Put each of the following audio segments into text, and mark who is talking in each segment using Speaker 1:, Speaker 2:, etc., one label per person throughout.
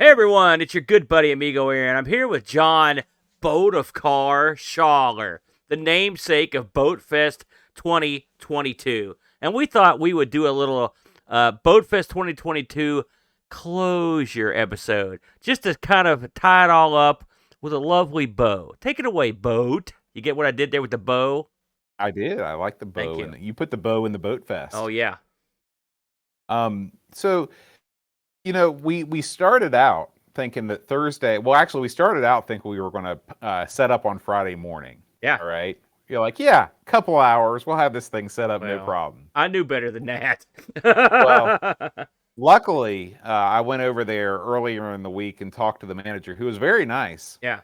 Speaker 1: Hey everyone, it's your good buddy Amigo Aaron. I'm here with John Boat of Car Schaller, the namesake of Boatfest 2022. And we thought we would do a little Boatfest 2022 closure episode, just to kind of tie it all up with a lovely bow. Take it away, Boat. You get what I did there with the bow?
Speaker 2: I did. I like the bow.
Speaker 1: Thank you.
Speaker 2: You put the bow in the boat fest.
Speaker 1: Oh, yeah.
Speaker 2: So we started out thinking that Thursday. Well, actually, we started out thinking we were going to set up on Friday morning.
Speaker 1: Yeah.
Speaker 2: All right. You're like, yeah, couple hours. We'll have this thing set up, no problem.
Speaker 1: I knew better than that.
Speaker 2: Well, luckily, I went over there earlier in the week and talked to the manager, who was very nice.
Speaker 1: Yeah.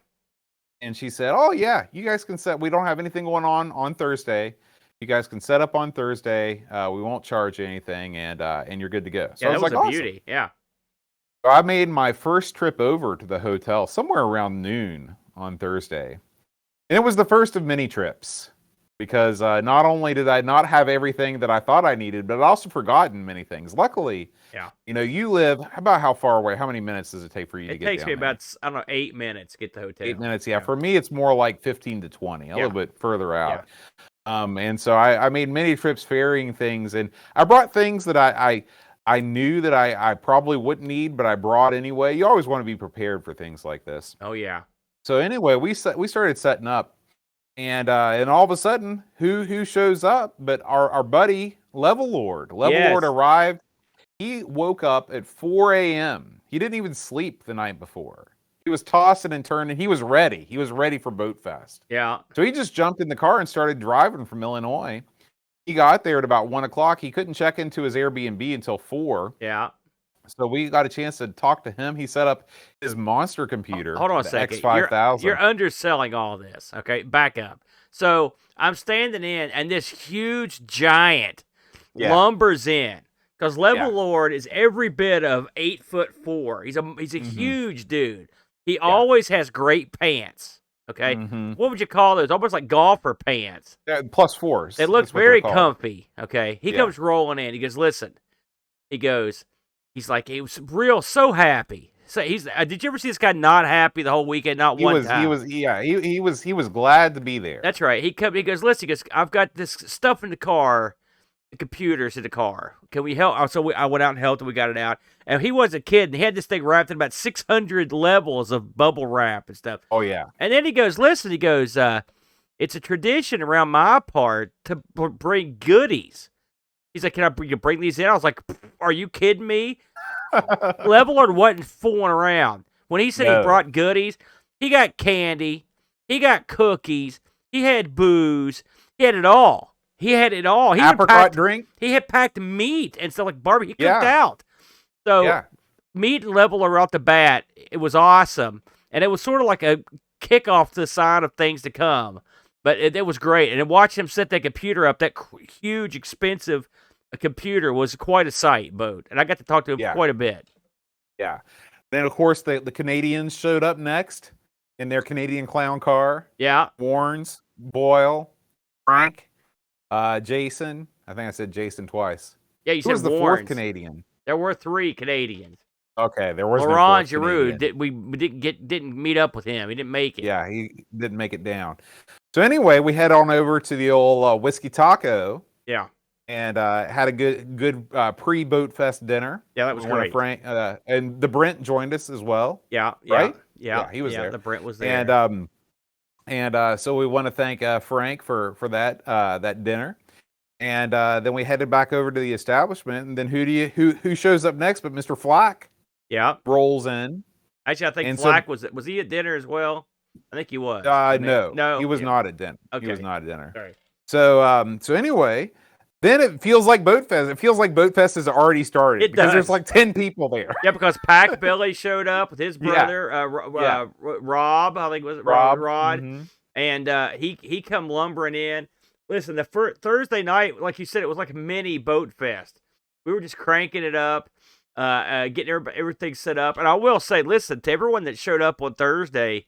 Speaker 2: And she said, "Oh yeah, you guys can set. We don't have anything going on Thursday. You guys can set up on Thursday. We won't charge you anything, and you're good to go." So
Speaker 1: Yeah,
Speaker 2: I was
Speaker 1: that was
Speaker 2: like,
Speaker 1: a
Speaker 2: awesome.
Speaker 1: beauty. Yeah.
Speaker 2: So I made my first trip over to the hotel somewhere around noon on Thursday. And it was the first of many trips because not only did I not have everything that I thought I needed, but I'd also forgotten many things. Luckily,
Speaker 1: Yeah.
Speaker 2: You live about how far away? How many minutes does it take for you to get down there?
Speaker 1: It takes me about, I don't know, 8 minutes to get to the hotel.
Speaker 2: 8 minutes, yeah. For me, it's more like 15 to 20, a little bit further out.
Speaker 1: Yeah.
Speaker 2: And so I made many trips ferrying things, and I brought things that I knew that I probably wouldn't need, but I brought anyway. You always want to be prepared for things like this.
Speaker 1: Oh, yeah.
Speaker 2: So anyway, we started setting up, and all of a sudden, who shows up? But our buddy Level Lord. Level Lord arrived. He woke up at 4 a.m. He didn't even sleep the night before. He was tossing and turning. He was ready. He was ready for Boatfest.
Speaker 1: Yeah.
Speaker 2: So he just jumped in the car and started driving from Illinois. He got there at about 1 o'clock. He couldn't check into his Airbnb until 4.
Speaker 1: Yeah.
Speaker 2: So we got a chance to talk to him. He set up his monster computer.
Speaker 1: Hold on a second.
Speaker 2: X5000.
Speaker 1: You're underselling all this. Okay, back up. So I'm standing in, and this huge giant lumbers in. Because Level Lord is every bit of 8'4". He's a huge dude. He always has great pants. Okay, what would you call those? Almost like golfer pants.
Speaker 2: +4s.
Speaker 1: They look very comfy. Okay, he comes rolling in. He goes, "Listen." He's like, he was so happy. So he's. Did you ever see this guy not happy the whole weekend? Not one time.
Speaker 2: He was glad to be there.
Speaker 1: That's right. He goes, "Listen." He goes, "I've got this stuff in the car. The computers in the car. Can we help?" So I went out and helped, and we got it out. And he wasn't kidding. He had this thing wrapped in about 600 levels of bubble wrap and stuff.
Speaker 2: Oh, yeah.
Speaker 1: And then he goes, "Listen," he goes, "it's a tradition around my part to bring goodies." He's like, "Can I bring these in?" I was like, "Are you kidding me?" Level Lord wasn't fooling around. When he said he brought goodies, he got candy, he got cookies, he had booze, he had it all. He had it all. He
Speaker 2: Apricot drink.
Speaker 1: He had packed meat and stuff like barbecue. He cooked out. So meat and Level Lord off the bat, it was awesome. And it was sort of like a kickoff to the sign of things to come. But it was great. And watching him set that computer up, that huge, expensive computer, was quite a sight, Boat. And I got to talk to him quite a bit.
Speaker 2: Yeah. Then, of course, the Canadians showed up next in their Canadian clown car.
Speaker 1: Yeah.
Speaker 2: Warnes, Boyle, Frank. Jason. I think I said Jason twice.
Speaker 1: Yeah, you said
Speaker 2: was the
Speaker 1: Warnes.
Speaker 2: fourth Canadian?
Speaker 1: There were 3 Canadians.
Speaker 2: Okay, there was
Speaker 1: Laurent Giroux. We didn't meet up with him. He didn't make it.
Speaker 2: Yeah, he didn't make it down. So anyway, we head on over to the old Whiskey Taco.
Speaker 1: Yeah.
Speaker 2: And had a good pre-Boat Fest dinner.
Speaker 1: Yeah, that was great.
Speaker 2: Frank and the Brent joined us as well.
Speaker 1: Yeah.
Speaker 2: Right?
Speaker 1: Yeah,
Speaker 2: he was there.
Speaker 1: The Brent was there.
Speaker 2: And so we want to thank Frank for that dinner, and then we headed back over to the establishment. And then who shows up next? But Mr. Flack, rolls in.
Speaker 1: Actually, I think Flack was he at dinner as well? I think he was.
Speaker 2: No, he was not at dinner.
Speaker 1: Okay.
Speaker 2: He was not at dinner.
Speaker 1: Sorry.
Speaker 2: So anyway, then it feels like Boatfest. It feels like Boatfest has already started because there's like 10 people there.
Speaker 1: Yeah, because Pac Billy showed up with his brother, Rob. I think it was Rod. And he come lumbering in. Listen, the Thursday night, like you said, it was like a mini Boatfest. We were just cranking it up, getting everything set up. And I will say, listen, to everyone that showed up on Thursday,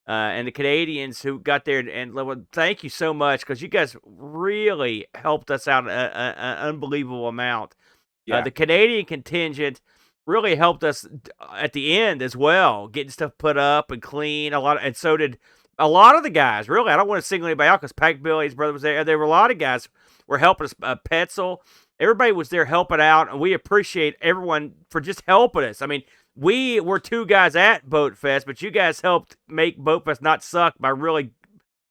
Speaker 1: and the Canadians who got there, and thank you so much, because you guys really helped us out an unbelievable amount. The Canadian contingent really helped us at the end as well, getting stuff put up and clean. And so did a lot of the guys. Really, I don't want to single anybody out because Pack Billy's brother was there. There were a lot of guys were helping us. Petzel, everybody was there helping out, and we appreciate everyone for just helping us. I mean, we were 2 guys at Boatfest, but you guys helped make Boatfest not suck by really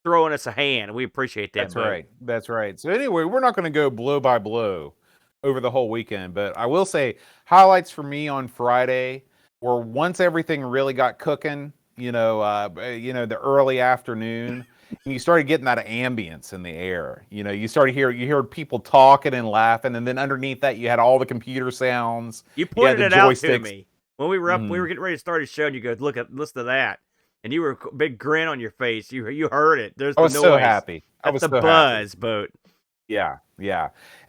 Speaker 1: throwing us a hand. We appreciate that.
Speaker 2: That's right. That's right. So anyway, we're not going to go blow by blow over the whole weekend, but I will say highlights for me on Friday were once everything really got cooking, the early afternoon, and you started getting that ambience in the air. You heard people talking and laughing, and then underneath that you had all the computer sounds.
Speaker 1: You pointed it out to me when we were up. We were getting ready to start a show, and you go, listen to that. And you were a big grin on your face. You heard it. There's the noise.
Speaker 2: I was so happy.
Speaker 1: That's the buzz, Boat.
Speaker 2: Yeah.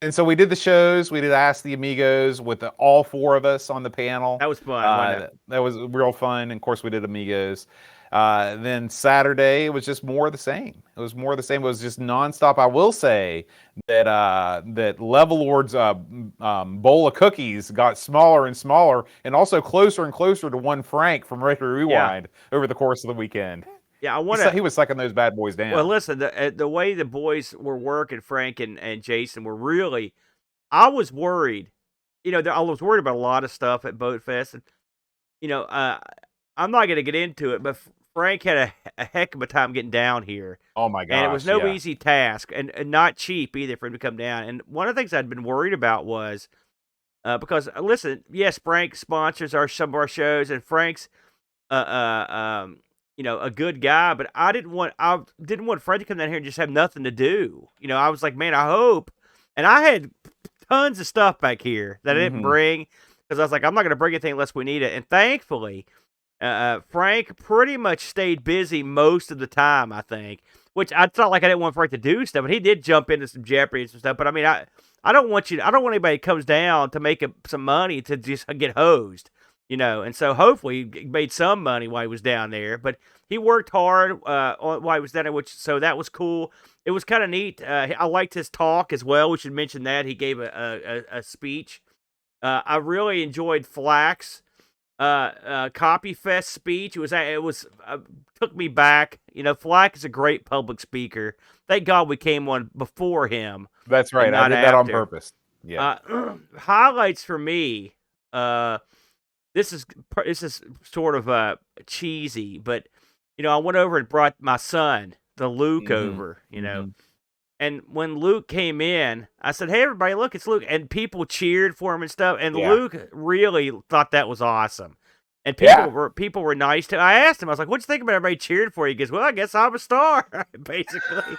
Speaker 2: And so we did the shows. We did Ask the Amigos with all 4 of us on the panel.
Speaker 1: That was fun.
Speaker 2: That was real fun. And of course, we did Amigos. Then Saturday, it was just more of the same. It was just nonstop. I will say that Level Lord's bowl of cookies got smaller and smaller, and also closer and closer to one Frank from Retro Rewind over the course of the weekend.
Speaker 1: Yeah,
Speaker 2: he was sucking those bad boys down.
Speaker 1: Well, listen, the way the boys were working, Frank and Jason were really. I was worried. I was worried about a lot of stuff at Boatfest, and I'm not going to get into it, but Frank had a heck of a time getting down here.
Speaker 2: Oh my gosh!
Speaker 1: And it was no easy task, and not cheap either for him to come down. And one of the things I'd been worried about was because listen, yes, Frank sponsors some of our shows, and Frank's a good guy, but I didn't want Frank to come down here and just have nothing to do. I was like, man, I hope. And I had tons of stuff back here that I didn't bring because I was like, I'm not going to bring anything unless we need it. And thankfully, Frank pretty much stayed busy most of the time, I think, which I felt like I didn't want Frank to do stuff, but he did jump into some Jeopardy and some stuff. But I mean, I don't want anybody that comes down to make some money to just get hosed, and so hopefully he made some money while he was down there, but he worked hard while he was down there, so that was cool. It was kind of neat. I liked his talk as well. We should mention that he gave a speech. I really enjoyed Flack's Copy Fest speech. It was took me back. Flack is a great public speaker. Thank God we came on before him.
Speaker 2: That's right. I did that on purpose. Yeah.
Speaker 1: Highlights for me. This is sort of cheesy, but I went over and brought my son, the Luke, over. And when Luke came in, I said, "Hey, everybody, look, it's Luke!" And people cheered for him and stuff. And Luke really thought that was awesome. And people were nice to him. I asked him, I was like, "What'd you think about everybody cheering for you?" He goes, "Well, I guess I'm a star," basically.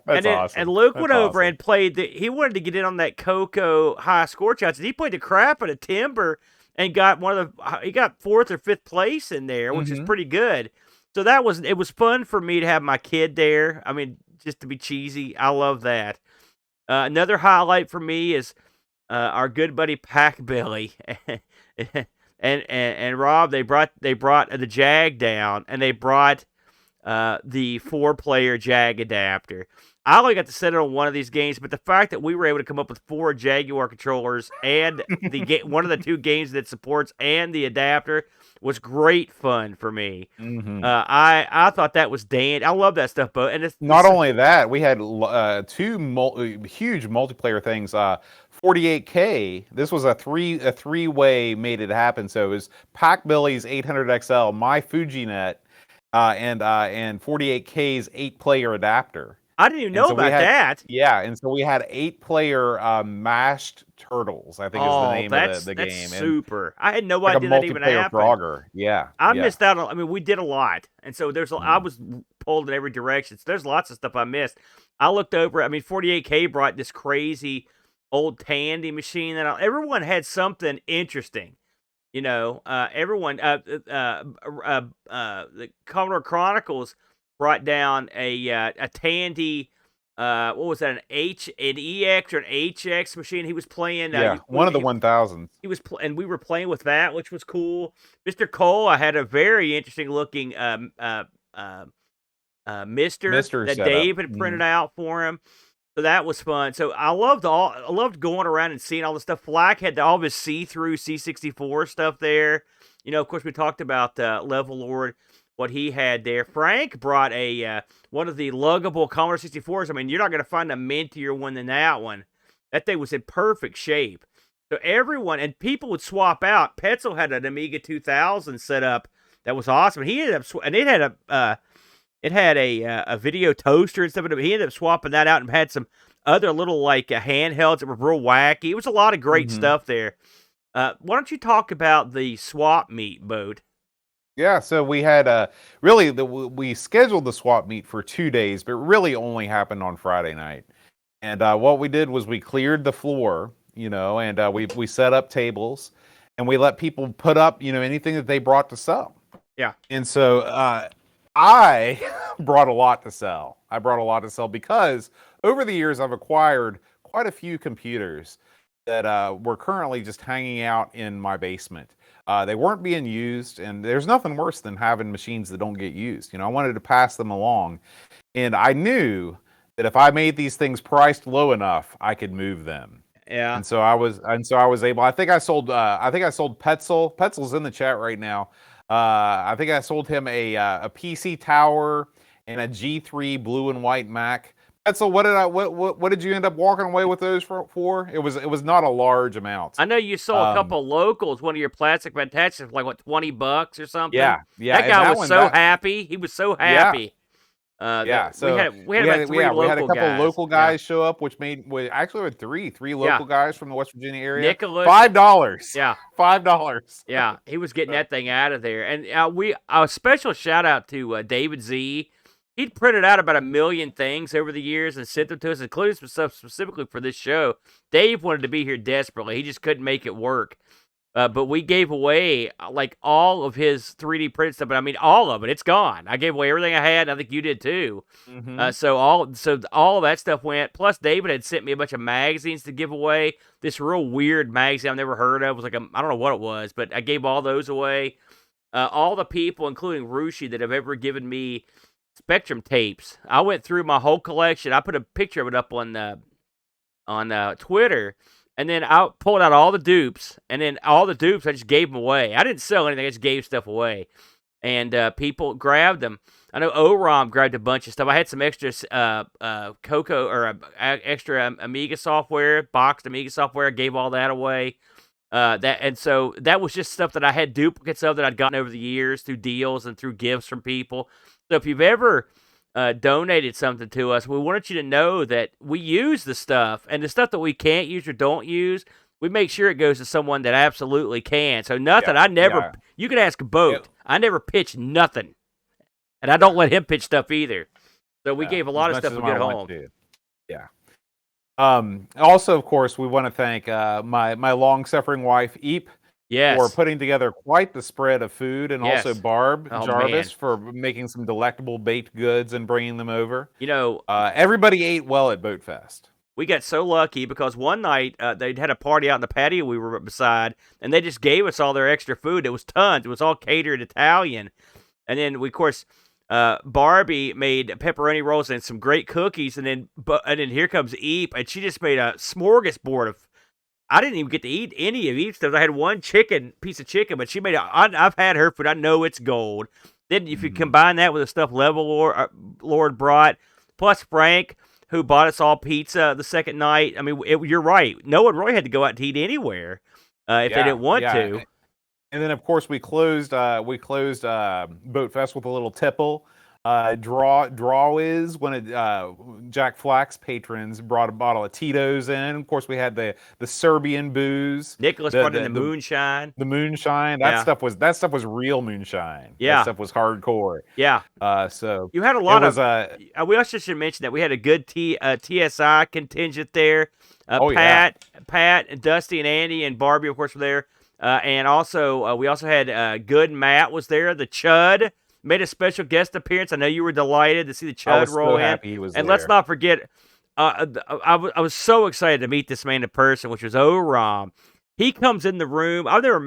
Speaker 2: That's awesome.
Speaker 1: And Luke went over and played. He wanted to get in on that Coco high score shots, and he played the crap out of Timber and got he got 4th or 5th place in there, which is pretty good. So it was fun for me to have my kid there. I mean, just to be cheesy, I love that. Another highlight for me is our good buddy Pack Billy and Rob. They brought the Jag down, and they brought the 4-player Jag adapter. I only got to sit on one of these games, but the fact that we were able to come up with 4 Jaguar controllers and one of the 2 games that supports and the adapter was great fun for me. I thought that was I love that stuff, but and it's
Speaker 2: not only that, we had 2 huge multiplayer things. 48K. This was a three-way made it happen. So it was Pack Billy's 800XL, my FujiNet, and 48K's 8-player adapter.
Speaker 1: I didn't even know about that.
Speaker 2: Yeah, and so we had 8-player mashed turtles, I think is the name of the game.
Speaker 1: That's super. I had no idea that even happened.
Speaker 2: Frogger. Yeah.
Speaker 1: I missed out on. I mean, we did a lot, and so I was pulled in every direction. So there's lots of stuff I missed. I looked over. I mean, 48K brought this crazy old Tandy machine that everyone had something interesting. Everyone. The Commodore Chronicles brought down a Tandy, what was that, an EX or an HX machine? He was playing.
Speaker 2: One of the 1000s.
Speaker 1: He was, and we were playing with that, which was cool. Mr. Cole, I had a very interesting looking Mister that
Speaker 2: setup.
Speaker 1: Dave had printed out for him. So that was fun. So I loved going around and seeing all the stuff. Flack had all of his see-through C64 stuff there. Of course, we talked about Level Lord, what he had there. Frank brought a one of the luggable Commodore 64s. I mean, you're not going to find a mintier one than that one. That thing was in perfect shape. So everyone, and people would swap out. Petzel had an Amiga 2000 set up that was awesome. He ended up, and it had a video toaster and stuff. But he ended up swapping that out and had some other little like handhelds that were real wacky. It was a lot of great stuff there. Why don't you talk about the swap meet, Boat?
Speaker 2: Yeah, so we had we scheduled the swap meet for 2 days, but really only happened on Friday night. And what we did was we cleared the floor, and we set up tables, and we let people put up, anything that they brought to sell.
Speaker 1: Yeah.
Speaker 2: And so I brought a lot to sell. I brought a lot to sell because over the years I've acquired quite a few computers that were currently just hanging out in my basement. They weren't being used, and there's nothing worse than having machines that don't get used. I wanted to pass them along, and I knew that if I made these things priced low enough, I could move them.
Speaker 1: Yeah.
Speaker 2: And so I was able. I think I sold Petzel. Petzel's in the chat right now. I think I sold him a PC Tower and a G3 blue and white Mac. Petzel, what did you end up walking away with those for? It was not a large amount.
Speaker 1: I know you sold a couple locals, one of your plastic fantastics, for like $20 or something.
Speaker 2: Yeah.
Speaker 1: That guy was so happy. He was so happy.
Speaker 2: So
Speaker 1: we had a couple
Speaker 2: of local guys show up, which actually we had three local guys from the West Virginia area.
Speaker 1: Nicholas,
Speaker 2: $5.
Speaker 1: Yeah,
Speaker 2: $5.
Speaker 1: Yeah, he was getting that thing out of there. And a special shout out to David Z. He'd printed out about 1 million things over the years and sent them to us, including some stuff specifically for this show. Dave wanted to be here desperately. He just couldn't make it work. But we gave away like all of his 3D printed stuff. But I mean, all of it. It's gone. I gave away everything I had. And I think you did too. So all of that stuff went. Plus, David had sent me a bunch of magazines to give away. This real weird magazine I've never heard of. It was like I don't know what it was, but I gave all those away. All the people, including Rushi, that have ever given me Spectrum tapes. I went through my whole collection. I put a picture of it up on Twitter, and then I pulled out all the dupes, and then all the dupes I just gave them away. I didn't sell anything. I just gave stuff away, and people grabbed them. I know OROM grabbed a bunch of stuff. I had some extra Coco or extra Amiga software, boxed Amiga software. I gave all that away. So that was just stuff that I had duplicates of that I'd gotten over the years through deals and through gifts from people. So if you've ever donated something to us, we wanted you to know that we use the stuff, and the stuff that we can't use or don't use, we make sure it goes to someone that absolutely can. So nothing, you can ask Boat. I never pitch nothing, and I don't let him pitch stuff either. So we gave a lot of stuff to get home.
Speaker 2: Yeah. Also, of course, we want to thank my long-suffering wife, Eep, for putting together quite the spread of food, and also Barb Jarvis for making some delectable baked goods and bringing them over. Everybody ate well at Boatfest.
Speaker 1: We got so lucky because one night they had a party out in the patio we were beside, and they just gave us all their extra food. It was tons. It was all catered Italian. And then, of course, Barbie made pepperoni rolls and some great cookies, and then here comes Eep, and she just made a smorgasbord of. I didn't even get to eat any of Eep's stuff. I had one piece of chicken, but she made I've had her food. I know it's gold. Then if you combine that with the stuff Level Lord brought, plus Frank, who bought us all pizza the second night. I mean, you're right. No one really had to go out to eat anywhere if they didn't want to.
Speaker 2: And then, of course, we closed Boatfest with a little tipple. Draw is when Jack Flack's patrons brought a bottle of Tito's in. Of course, we had the Serbian booze.
Speaker 1: Nicholas brought in the moonshine.
Speaker 2: The moonshine. That stuff was real moonshine.
Speaker 1: Yeah,
Speaker 2: that stuff was hardcore.
Speaker 1: Yeah.
Speaker 2: So
Speaker 1: you had a lot of. We also should mention that we had a good TSI contingent there. Pat, and Dusty, and Andy, and Barbie, of course, were there. And also, we also had Good Matt was there. The Chud made a special guest appearance. I know you were delighted to see the Chud roll in.
Speaker 2: Happy he was
Speaker 1: and
Speaker 2: there.
Speaker 1: Let's not forget, I was so excited to meet this man in person, which was OROM. He comes in the room. I've never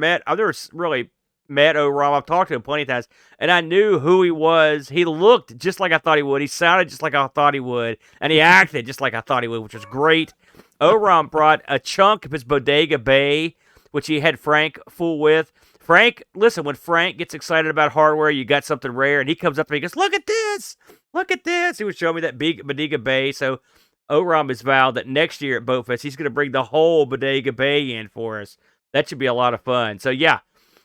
Speaker 1: really met O'Rom. I've talked to him plenty of times, and I knew who he was. He looked just like I thought he would. He sounded just like I thought he would, and he acted just like I thought he would, which was great. O'Rom brought a chunk of his Bodega Bay, which he had Frank fool with. Frank, listen, when Frank gets excited about hardware, you got something rare, and he comes up to me and goes, look at this. Look at this. He was showing me that big Bodega Bay. So O'Rom has vowed that next year at Boatfest, he's going to bring the whole Bodega Bay in for us. That should be a lot of fun. So, yeah,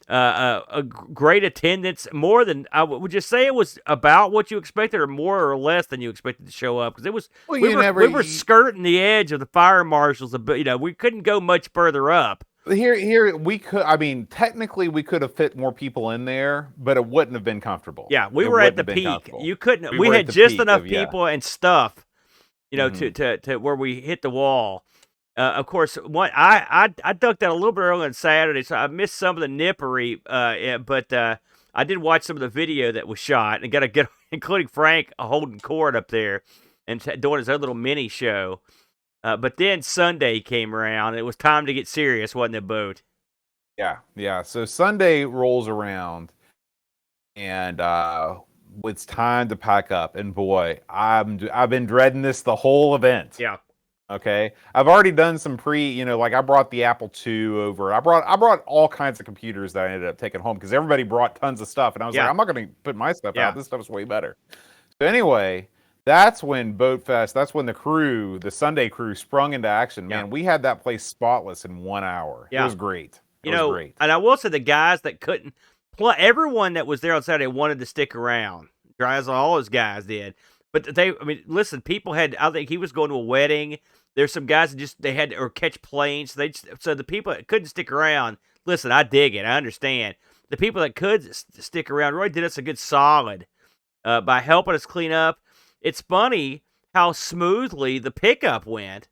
Speaker 1: a great attendance. More than, would you say it was about what you expected or more or less than you expected to show up? Because it was, we were skirting the edge of the fire marshals. We couldn't go much further up.
Speaker 2: Here we could. I mean, technically, we could have fit more people in there, but it wouldn't have been comfortable.
Speaker 1: Yeah, we were at the peak. You couldn't. We had just enough people and stuff, to where we hit the wall. Of course, I ducked out a little bit early on Saturday, so I missed some of the nippery. But I did watch some of the video that was shot, and got to get, including Frank holding court up there and doing his own little mini show. But then Sunday came around, and it was time to get serious, wasn't it, Boat?
Speaker 2: Yeah. So Sunday rolls around, and it's time to pack up. And boy, I've been dreading this the whole event.
Speaker 1: Yeah.
Speaker 2: Okay. I've already done some like I brought the Apple II over. I brought all kinds of computers that I ended up taking home because everybody brought tons of stuff, and I was like, I'm not going to put my stuff out. This stuff is way better. So anyway. That's when Boatfest, that's when the Sunday crew sprung into action. Man, we had that place spotless in 1 hour. Yeah. It was great. It was great.
Speaker 1: And I will say the guys that couldn't, everyone that was there on Saturday wanted to stick around. All those guys did. But listen, people I think he was going to a wedding. There's some guys that they had to catch planes. So the people that couldn't stick around, listen, I dig it. I understand. The people that could stick around really did us a good solid by helping us clean up. It's funny how smoothly the pickup went.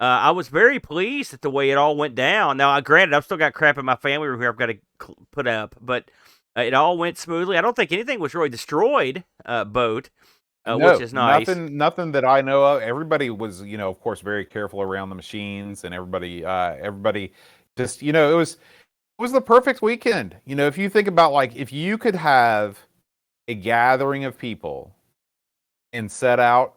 Speaker 1: I was very pleased at the way it all went down. Now, granted, I've still got crap in my family room here I've got to put up, but it all went smoothly. I don't think anything was really destroyed, Boat, which is nice.
Speaker 2: Nothing that I know of. Everybody was, of course, very careful around the machines, and everybody just, it was the perfect weekend. If you think about, like, if you could have a gathering of people and set out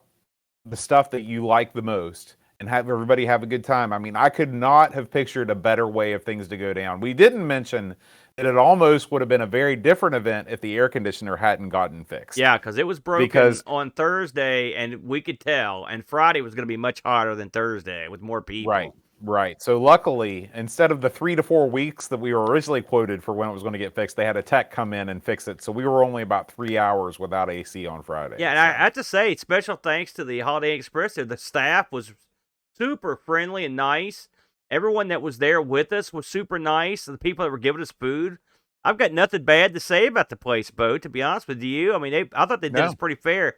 Speaker 2: the stuff that you like the most and have everybody have a good time. I mean, I could not have pictured a better way of things to go down. We didn't mention that it almost would have been a very different event if the air conditioner hadn't gotten fixed.
Speaker 1: Yeah, because it was broken on Thursday, and we could tell. And Friday was going to be much hotter than Thursday with more people.
Speaker 2: Right. So luckily, instead of the 3 to 4 weeks that we were originally quoted for when it was going to get fixed, they had a tech come in and fix it. So we were only about 3 hours without AC on Friday.
Speaker 1: Yeah, and I have to say, special thanks to the Holiday Inn Express. The staff was super friendly and nice. Everyone that was there with us was super nice. The people that were giving us food, I've got nothing bad to say about the place, Boat, to be honest with you. I mean, I thought they did us pretty fair.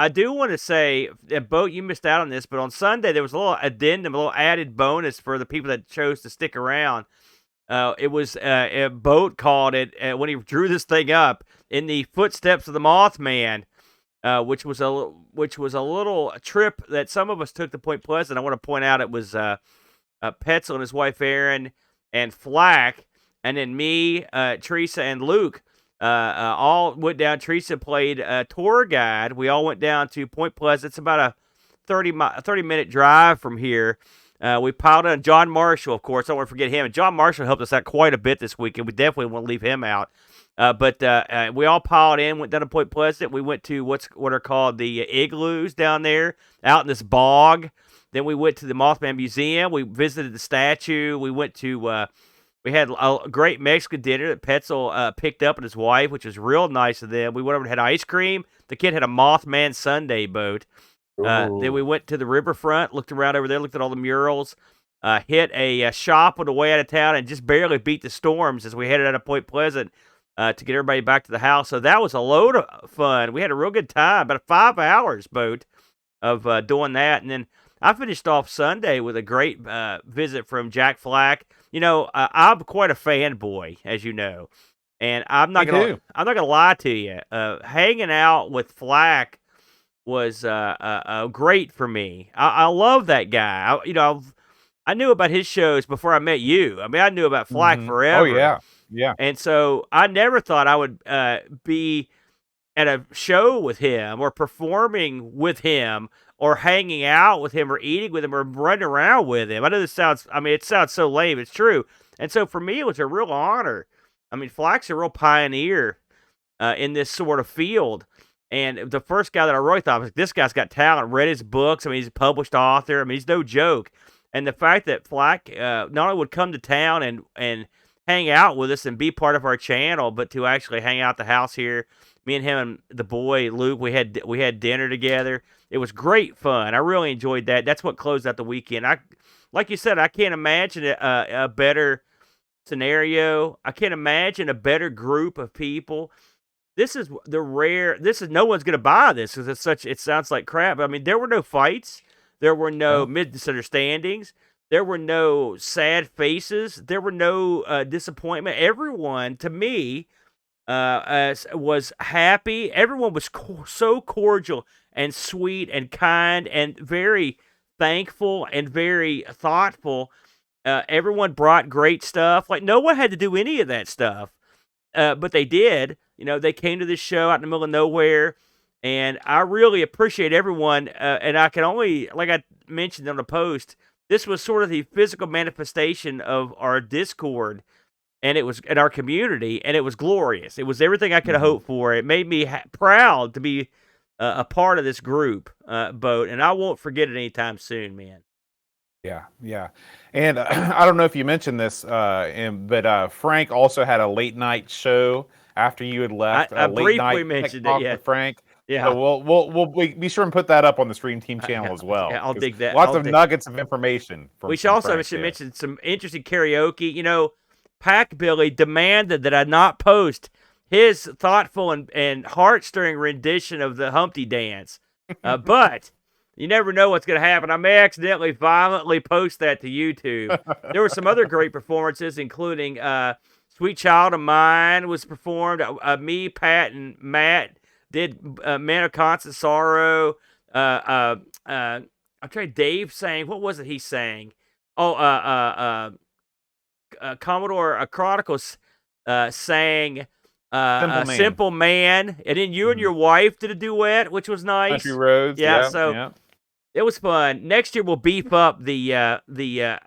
Speaker 1: I do want to say, Boat, you missed out on this, but on Sunday there was a little addendum, a little added bonus for the people that chose to stick around. It was Boat called it when he drew this thing up in the footsteps of the Mothman, which was a little trip that some of us took to Point Pleasant. I want to point out it was Petzel and his wife Erin and Flack, and then me, Teresa, and Luke. All went down. Teresa played a tour guide. We all went down to Point Pleasant. It's about a 30-minute drive from here. We piled in John Marshall, of course. I don't want to forget him. And John Marshall helped us out quite a bit this weekend. We definitely won't leave him out. But we all piled in, went down to Point Pleasant. We went to what are called the igloos down there, out in this bog. Then we went to the Mothman Museum. We visited the statue. We went to we had a great Mexican dinner that Petzel picked up with his wife, which was real nice of them. We went over and had ice cream. The kid had a Mothman sundae, Boat. Then we went to the riverfront, looked around over there, looked at all the murals, hit a shop on the way out of town, and just barely beat the storms as we headed out of Point Pleasant to get everybody back to the house. So that was a load of fun. We had a real good time, about 5 hours, Boat, of doing that. And then I finished off Sunday with a great visit from Jack Flack. I'm quite a fanboy, as you know, and I'm not gonna lie to you. Hanging out with Flack was great for me. I love that guy. I knew about his shows before I met you. I mean, I knew about Flack forever.
Speaker 2: Oh yeah. Yeah.
Speaker 1: And so I never thought I would be at a show with him or performing with him or hanging out with him or eating with him or running around with him. I know it sounds so lame. It's true. And so for me, it was a real honor. I mean, Flack's a real pioneer in this sort of field. And the first guy that I really thought was, this guy's got talent, read his books. I mean, he's a published author. I mean, he's no joke. And the fact that Flack not only would come to town and hang out with us and be part of our channel, but to actually hang out at the house here. Me and him and the boy Luke, we had dinner together. It was great fun. I really enjoyed that. That's what closed out the weekend. Like you said, I can't imagine a better scenario. I can't imagine a better group of people. This is no one's gonna buy this because it sounds like crap. I mean, there were no fights, there were no misunderstandings, there were no sad faces, there were no disappointment. Everyone, to me, was happy. Everyone was so cordial and sweet and kind and very thankful and very thoughtful. Everyone brought great stuff. Like, no one had to do any of that stuff, but they did. You know, they came to this show out in the middle of nowhere, and I really appreciate everyone. And I can only, like I mentioned on the post, this was sort of the physical manifestation of our Discord, and it was in our community, and it was glorious. It was everything I could have hoped for. It made me proud to be a part of this group, Boat, and I won't forget it anytime soon, man.
Speaker 2: Yeah. And I don't know if you mentioned this, but Frank also had a late night show after you had left.
Speaker 1: I
Speaker 2: late
Speaker 1: briefly
Speaker 2: night
Speaker 1: mentioned it, yeah.
Speaker 2: With Frank.
Speaker 1: Yeah.
Speaker 2: So we'll be sure and put that up on the Stream Team channel as well.
Speaker 1: Yeah, I'll dig that.
Speaker 2: Lots of nuggets of information.
Speaker 1: We should also mention some interesting karaoke. You know, Pack Billy demanded that I not post his thoughtful and heart-stirring rendition of the Humpty Dance. But you never know what's going to happen. I may accidentally violently post that to YouTube. There were some other great performances, including Sweet Child of Mine was performed. Me, Pat, and Matt did Man of Constant Sorrow. I'm trying. Dave sang. What was it he sang? Oh, Commodore Chronicles sang Simple Man. And then you and your wife did a duet, which was nice.
Speaker 2: Country Roads.
Speaker 1: Yeah. It was fun. Next year we'll beef up the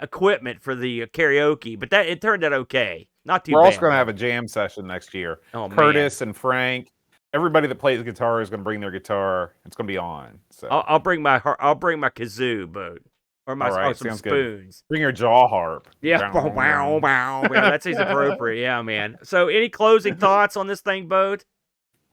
Speaker 1: equipment for the karaoke, but it turned out okay. Not too bad.
Speaker 2: We're also going to have a jam session next year.
Speaker 1: Oh,
Speaker 2: Curtis and Frank, everybody that plays guitar is going to bring their guitar. It's going to be on. So
Speaker 1: I'll bring my kazoo, Boat, or some spoons.
Speaker 2: Good. Bring your jaw harp.
Speaker 1: Yeah, wow. Yeah, that seems appropriate. Yeah, man. So, any closing thoughts on this thing, Boat?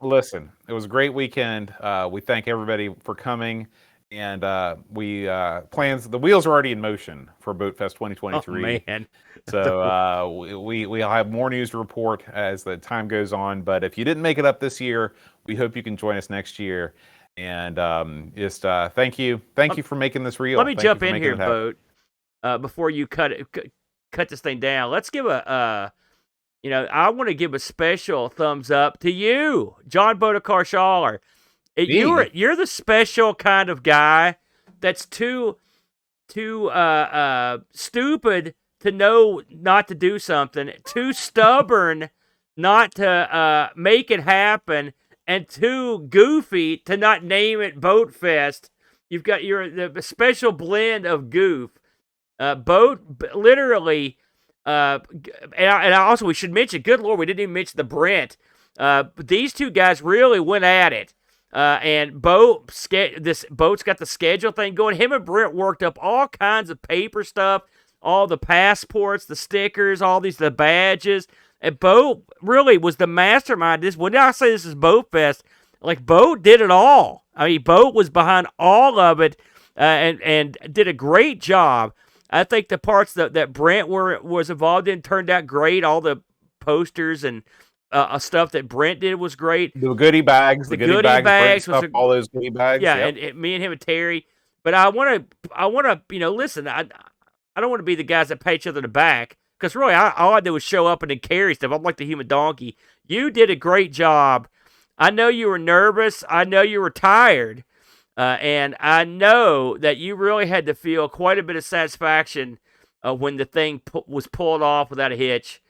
Speaker 2: Listen, it was a great weekend. We thank everybody for coming. And the wheels are already in motion for Boatfest 2023.
Speaker 1: Oh, man.
Speaker 2: So we'll have more news to report as the time goes on. But if you didn't make it up this year, we hope you can join us next year. And just thank you for making this real.
Speaker 1: Let me jump in here, Boat, before you cut this thing down. Let's give I want to give a special thumbs up to you, John Bodekar Schaller. You're the special kind of guy that's too stupid to know not to do something, too stubborn not to make it happen, and too goofy to not name it Boatfest. You're the special blend of goof. Boat literally, and also we should mention, good Lord, we didn't even mention the Brent. These two guys really went at it. And Boat's got the schedule thing going. Him and Brent worked up all kinds of paper stuff, all the passports, the stickers, the badges. And Boat really was the mastermind. When I say this is Boatfest, like Boat did it all. I mean, Boat was behind all of it, and did a great job. I think the parts that Brent was involved in turned out great. All the posters and stuff that Brent did was great.
Speaker 2: The goodie bags, all those goodie bags.
Speaker 1: Yeah, yep. and me and him and Terry. But I want to, listen. I don't want to be the guys that pat each other in the back, because really, all I did was show up and then carry stuff. I'm like the human donkey. You did a great job. I know you were nervous. I know you were tired, and I know that you really had to feel quite a bit of satisfaction when the thing was pulled off without a hitch.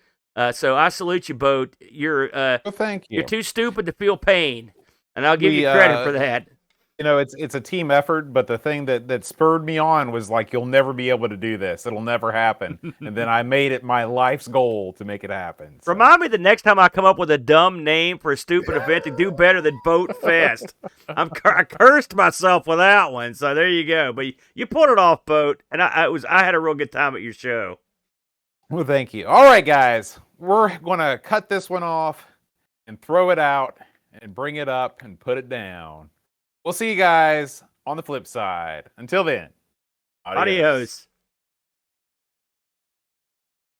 Speaker 1: So I salute you, Boat. You're
Speaker 2: thank you.
Speaker 1: You're too stupid to feel pain, and I'll give you credit for that.
Speaker 2: It's a team effort, but the thing that spurred me on was like, you'll never be able to do this. It'll never happen. And then I made it my life's goal to make it happen. So.
Speaker 1: Remind me the next time I come up with a dumb name for a stupid event to do better than Boatfest. I cursed myself with that one, so there you go. But you pulled it off, Boat, and I had a real good time at your show.
Speaker 2: Well, thank you. All right, guys, we're gonna cut this one off and throw it out and bring it up and put it down. We'll see you guys on the flip side. Until then, adios.